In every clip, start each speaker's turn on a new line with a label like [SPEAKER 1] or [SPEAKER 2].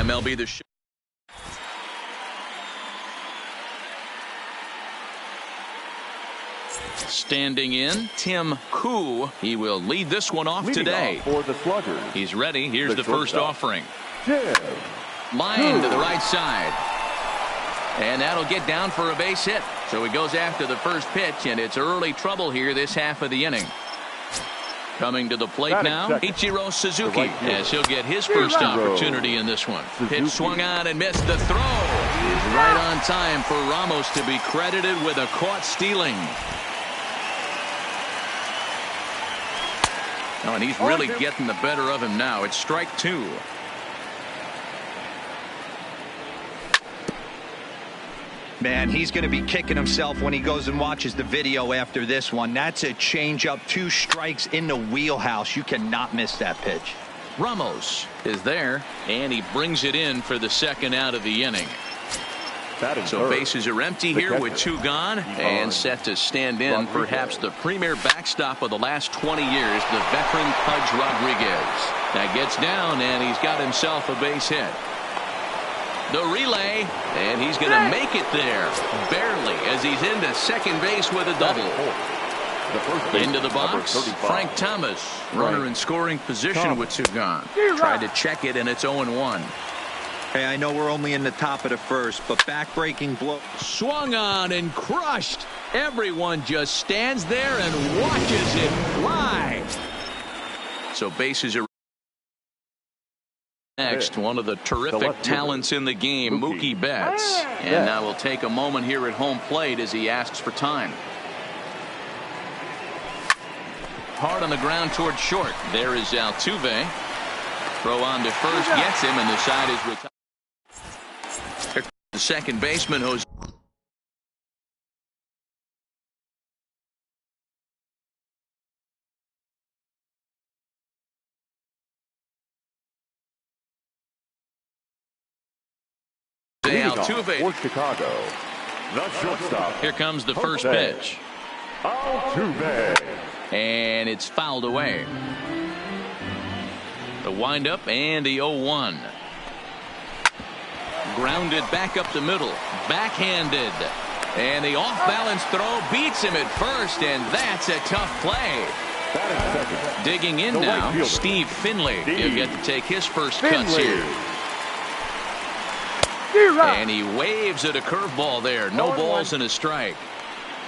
[SPEAKER 1] MLB The Show. Standing in, Tim Koo. He will lead this one off today.
[SPEAKER 2] For the Sluggers.
[SPEAKER 1] He's ready. Here's the first offering.
[SPEAKER 2] Tim
[SPEAKER 1] Line to the right side. And that'll get down for a base hit. So he goes after the first pitch, and it's early trouble here this half of the inning. Coming to the plate now, Ichiro Suzuki, as he'll get his first opportunity in this one. Pitch swung on and missed. The throw is right on time for Ramos to be credited with a caught stealing. Oh, and he's really getting the better of him now. It's strike two.
[SPEAKER 3] Man, he's going to be kicking himself when he goes and watches the video after this one. That's a changeup, 2 strikes in the wheelhouse. You cannot miss that pitch.
[SPEAKER 1] Ramos is there, and he brings it in for the second out of the inning. So bases are empty here with 2 gone, and set to stand in perhaps the premier backstop of the last 20 years, the veteran Pudge Rodriguez. That gets down, and he's got himself a base hit. The relay, and he's going to make it there, barely, as he's into second base with a double. Into the box, Frank Thomas, runner in scoring position with 2 gone. Tried to check it, and it's 0-1.
[SPEAKER 3] Hey, I know we're only in the top of the first, but back-breaking blow.
[SPEAKER 1] Swung on and crushed. Everyone just stands there and watches it fly. So bases are next. One of the terrific talents in the game, Mookie Betts. And now we'll take a moment here at home plate as he asks for time. Hard on the ground toward short. There is Altuve. Throw on to first, gets him, and the side is retired. The second baseman, Jose. Altuve.
[SPEAKER 2] For Chicago, the shortstop.
[SPEAKER 1] Here comes the first pitch.
[SPEAKER 2] Altuve.
[SPEAKER 1] And it's fouled away. The windup and the 0-1. Grounded back up the middle. Backhanded. And the off-balance throw beats him at first, and that's a tough play. Digging in now, Steve Finley. He'll get to take his first cuts here. And he waves at a curveball there. No balls and a strike.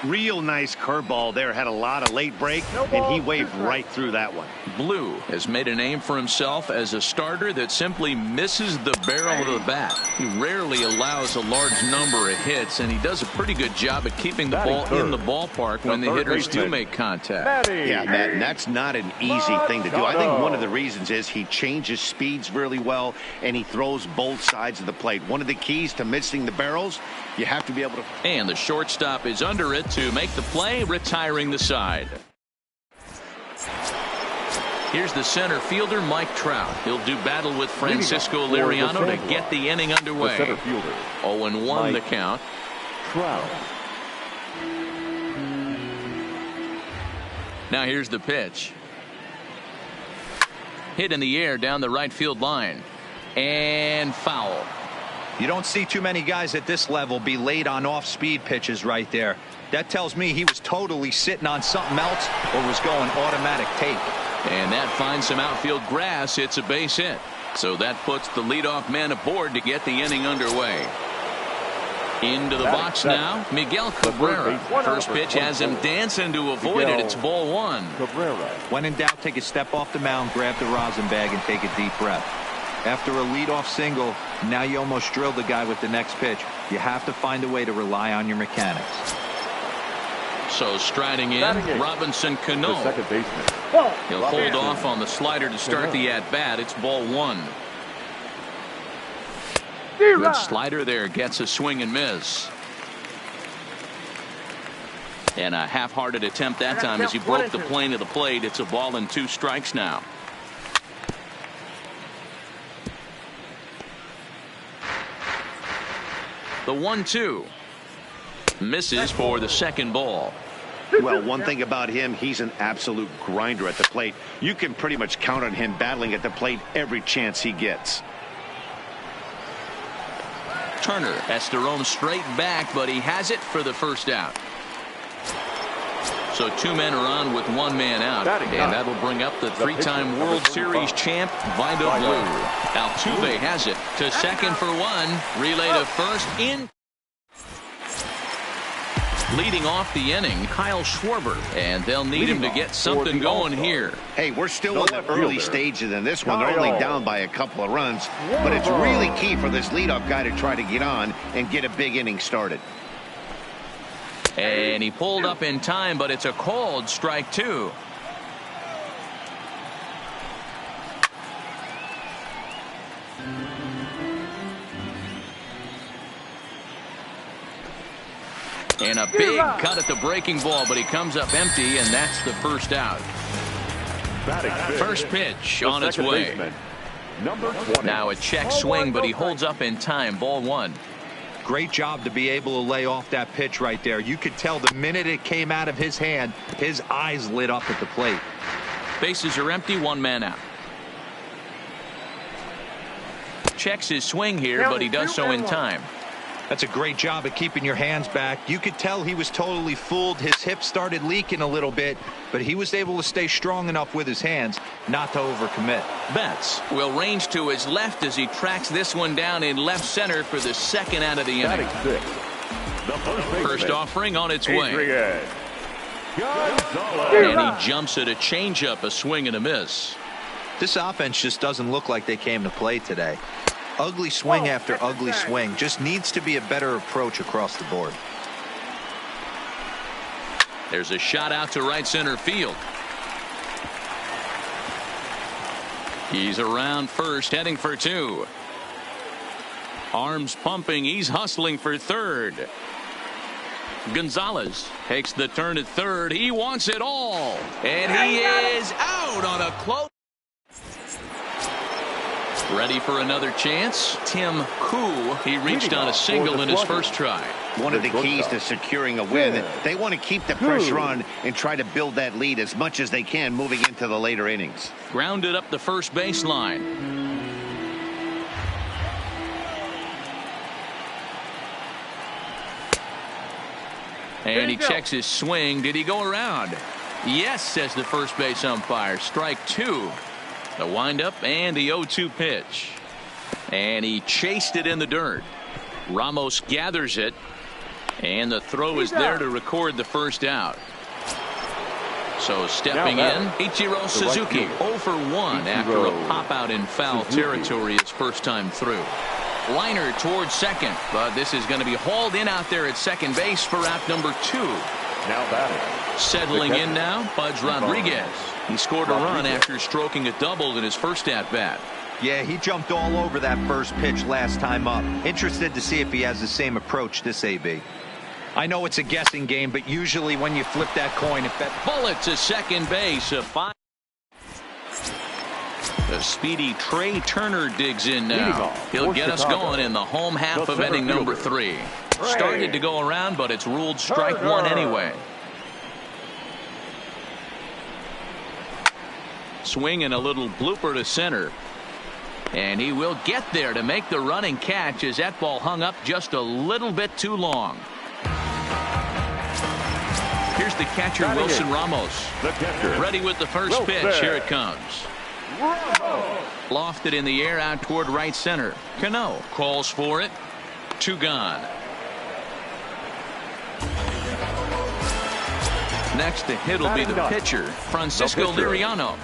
[SPEAKER 4] Real nice curveball there. Had a lot of late break, and he waved right through that one.
[SPEAKER 1] Blue has made a name for himself as a starter that simply misses the barrel of the bat. He rarely allows a large number of hits, and he does a pretty good job at keeping the ball in the ballpark when the hitters do make contact.
[SPEAKER 4] Yeah, Matt, and that's not an easy thing to do. I think one of the reasons is he changes speeds really well, and he throws both sides of the plate. One of the keys to missing the barrels, you have to be able to.
[SPEAKER 1] And the shortstop is under it to make the play, retiring the side. Here's the center fielder, Mike Trout. He'll do battle with Francisco Liriano to get the inning underway. 0-1 the count.
[SPEAKER 2] Trout.
[SPEAKER 1] Now here's the pitch. Hit in the air down the right field line. And foul.
[SPEAKER 3] You don't see too many guys at this level be late on off-speed pitches right there. That tells me he was totally sitting on something else or was going automatic take.
[SPEAKER 1] And that finds some outfield grass. It's a base hit. So that puts the leadoff man aboard to get the inning underway. Into the box now, Miguel Cabrera. First pitch has him dancing to avoid it. It's ball 1.
[SPEAKER 3] When in doubt, take a step off the mound, grab the rosin bag, and take a deep breath. After a leadoff single, now you almost drilled the guy with the next pitch. You have to find a way to rely on your mechanics.
[SPEAKER 1] So striding in, Robinson Cano. He'll hold off on the slider to start the at-bat. It's ball 1. Good slider there, gets a swing and miss. And a half-hearted attempt that time as he broke the plane of the plate. It's a ball and 2 strikes now. The 1-2. Misses for the second ball.
[SPEAKER 4] Well, one thing about him, he's an absolute grinder at the plate. You can pretty much count on him battling at the plate every chance he gets.
[SPEAKER 1] Turner has to roam straight back, but he has it for the first out. So 2 men are on with 1 man out, and that'll bring up the 3-time World Series champ, Vida Blue. Altuve has it to second for 1. Relay to first in. Leading off the inning, Kyle Schwarber, and they'll need him to get something going here.
[SPEAKER 4] Hey, we're still in the early stages in this one. They're only down by a couple of runs, but it's really key for this leadoff guy to try to get on and get a big inning started.
[SPEAKER 1] And he pulled up in time, but it's a called strike 2. And a big cut at the breaking ball, but he comes up empty, and that's the first out. First pitch on its way. Now a check swing, but he holds up in time. Ball 1.
[SPEAKER 3] Great job to be able to lay off that pitch right there. You could tell the minute it came out of his hand, his eyes lit up at the plate.
[SPEAKER 1] Bases are empty, 1 man out. Checks his swing here, but he does so in time.
[SPEAKER 3] That's a great job of keeping your hands back. You could tell he was totally fooled. His hip started leaking a little bit, but he was able to stay strong enough with his hands not to overcommit.
[SPEAKER 1] Betts will range to his left as he tracks this one down in left center for the second out of the inning. First offering on its way. And he jumps at a changeup, a swing and a miss.
[SPEAKER 3] This offense just doesn't look like they came to play today. Ugly swing after ugly swing. Just needs to be a better approach across the board.
[SPEAKER 1] There's a shot out to right center field. He's around first, heading for 2. Arms pumping. He's hustling for third. Gonzalez takes the turn at third. He wants it all. And he is out on a close. Ready for another chance. Tim Koo. He reached on a single in his first try.
[SPEAKER 4] One of the keys to securing a win. They want to keep the pressure on and try to build that lead as much as they can moving into the later innings.
[SPEAKER 1] Grounded up the first baseline. And he checks his swing. Did he go around? Yes, says the first base umpire. Strike 2. The windup and the 0-2 pitch. And he chased it in the dirt. Ramos gathers it. And the throw is there to record the first out. So stepping in, Ichiro Suzuki 0 for 1 after a pop out in foul territory his first time through. Liner towards second, but this is going to be hauled in out there at second base for out number 2.
[SPEAKER 2] Now batting.
[SPEAKER 1] Settling in now, Budge Rodriguez. He scored a run after stroking a double in his first at-bat.
[SPEAKER 3] Yeah, he jumped all over that first pitch last time up. Interested to see if he has the same approach this AB. I know it's a guessing game, but usually when you flip that coin, if that
[SPEAKER 1] bullet to second base, a 5. The speedy Trey Turner digs in now. He'll get us going in the home half of inning number 3. Started to go around, but it's ruled strike 1 anyway. Swing and a little blooper to center. And he will get there to make the running catch as that ball hung up just a little bit too long. Here's the catcher, Wilson Ramos. Ready with the first pitch. Here it comes. Lofted in the air out toward right center. Cano calls for it. 2 gone. Next to hit will be the pitcher, Francisco Liriano.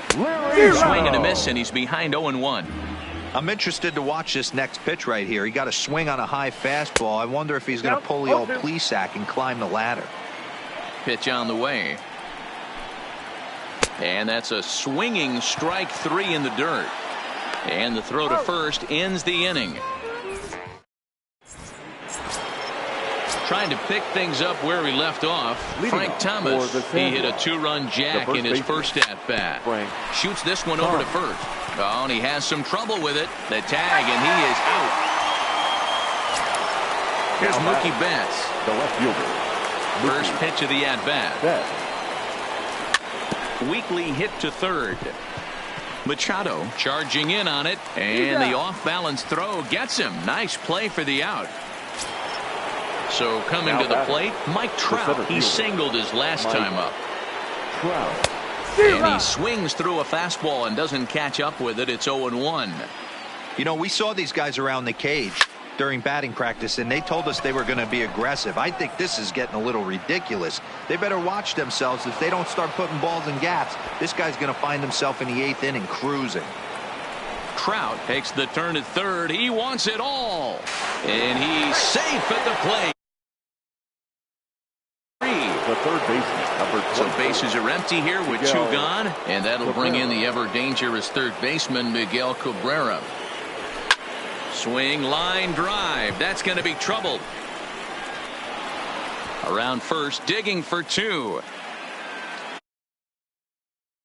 [SPEAKER 1] Swing and a miss, and he's behind 0-1.
[SPEAKER 3] I'm interested to watch this next pitch right here. He got a swing on a high fastball. I wonder if he's going to pull the old Plesac and climb the ladder.
[SPEAKER 1] Pitch on the way. And that's a swinging strike 3 in the dirt. And the throw to first ends the inning. Trying to pick things up where we left off. Frank Thomas, he hit a 2-run jack in his first at-bat. Shoots this one over to first. Oh, and he has some trouble with it. The tag, and he is out. Here's Mookie Betts.
[SPEAKER 2] The left fielder.
[SPEAKER 1] First pitch of the at-bat. Weekly hit to third. Machado charging in on it, and the off-balance throw gets him. Nice play for the out. So coming to the plate, Mike Trout. He singled his last time up. And he swings through a fastball and doesn't catch up with it. It's 0-1.
[SPEAKER 3] You know, we saw these guys around the cage during batting practice, and they told us they were going to be aggressive. I think this is getting a little ridiculous. They better watch themselves. If they don't start putting balls in gaps, this guy's going to find himself in the 8th inning cruising.
[SPEAKER 1] Trout takes the turn at third. He wants it all. And he's safe at the plate.
[SPEAKER 2] The third baseman, number 20.
[SPEAKER 1] So bases are empty here with 2 gone, and that'll bring in the ever dangerous third baseman Miguel Cabrera. Swing, line drive. That's going to be trouble. Around first, digging for 2.